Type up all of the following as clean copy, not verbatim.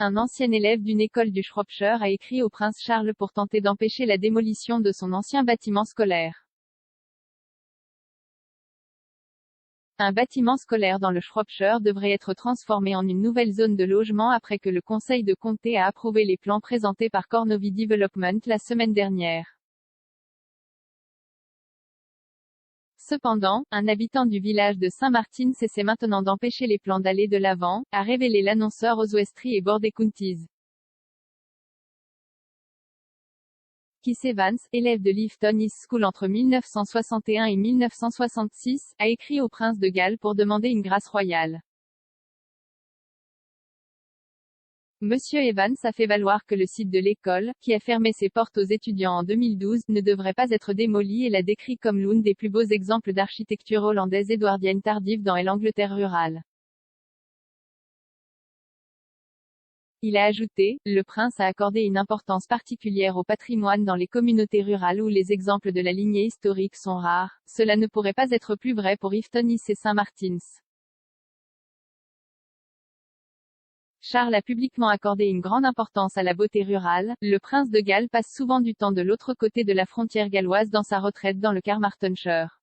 un ancien élève d'une école du Shropshire a écrit au prince Charles pour tenter d'empêcher la démolition de son ancien bâtiment scolaire. Un bâtiment scolaire dans le Shropshire devrait être transformé en une nouvelle zone de logement après que le conseil de comté a approuvé les plans présentés par Cornovie Development la semaine dernière. Cependant, un habitant du village de Saint-Martin essaie maintenant d'empêcher les plans d'aller de l'avant, a révélé l'annonceur Oswestry et Border Counties. Keith Evans, élève de Lifton East School entre 1961 et 1966, a écrit au prince de Galles pour demander une grâce royale. Monsieur Evans a fait valoir que le site de l'école, qui a fermé ses portes aux étudiants en 2012, ne devrait pas être démoli et l'a décrit comme l'un des plus beaux exemples d'architecture hollandaise édouardienne tardive dans l'Angleterre rurale. Il a ajouté, le prince a accordé une importance particulière au patrimoine dans les communautés rurales où les exemples de la lignée historique sont rares. Cela ne pourrait pas être plus vrai pour Iftonis et Saint-Martins. Charles a publiquement accordé une grande importance à la beauté rurale. Le prince de Galles passe souvent du temps de l'autre côté de la frontière galloise dans sa retraite dans le Carmarthenshire.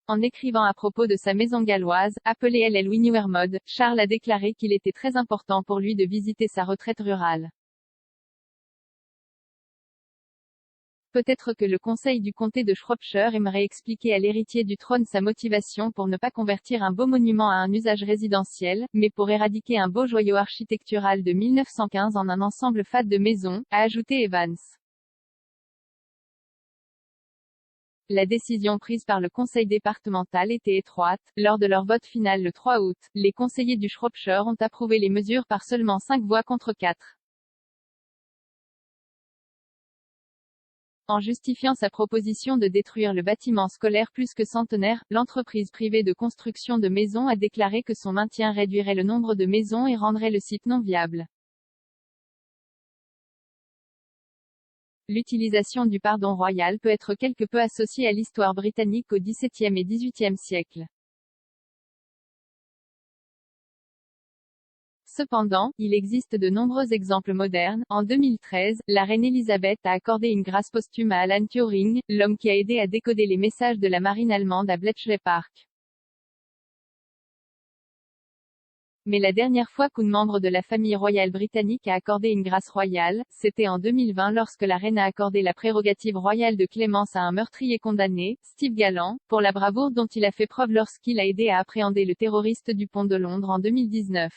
En écrivant à propos de sa maison galloise, appelée LL Winwermod, Charles a déclaré qu'il était très important pour lui de visiter sa retraite rurale. Peut-être que le conseil du comté de Shropshire aimerait expliquer à l'héritier du trône sa motivation pour ne pas convertir un beau monument à un usage résidentiel, mais pour éradiquer un beau joyau architectural de 1915 en un ensemble fade de maisons, a ajouté Evans. La décision prise par le conseil départemental était étroite. Lors de leur vote final le 3 août, les conseillers du Shropshire ont approuvé les mesures par seulement 5 voix contre 4. En justifiant sa proposition de détruire le bâtiment scolaire plus que centenaire, l'entreprise privée de construction de maisons a déclaré que son maintien réduirait le nombre de maisons et rendrait le site non viable. L'utilisation du pardon royal peut être quelque peu associée à l'histoire britannique au XVIIe et XVIIIe siècle. Cependant, il existe de nombreux exemples modernes. En 2013, la reine Elisabeth a accordé une grâce posthume à Alan Turing, l'homme qui a aidé à décoder les messages de la marine allemande à Bletchley Park. Mais la dernière fois qu'un membre de la famille royale britannique a accordé une grâce royale, c'était en 2020 lorsque la reine a accordé la prérogative royale de clémence à un meurtrier condamné, Steve Gallant, pour la bravoure dont il a fait preuve lorsqu'il a aidé à appréhender le terroriste du pont de Londres en 2019.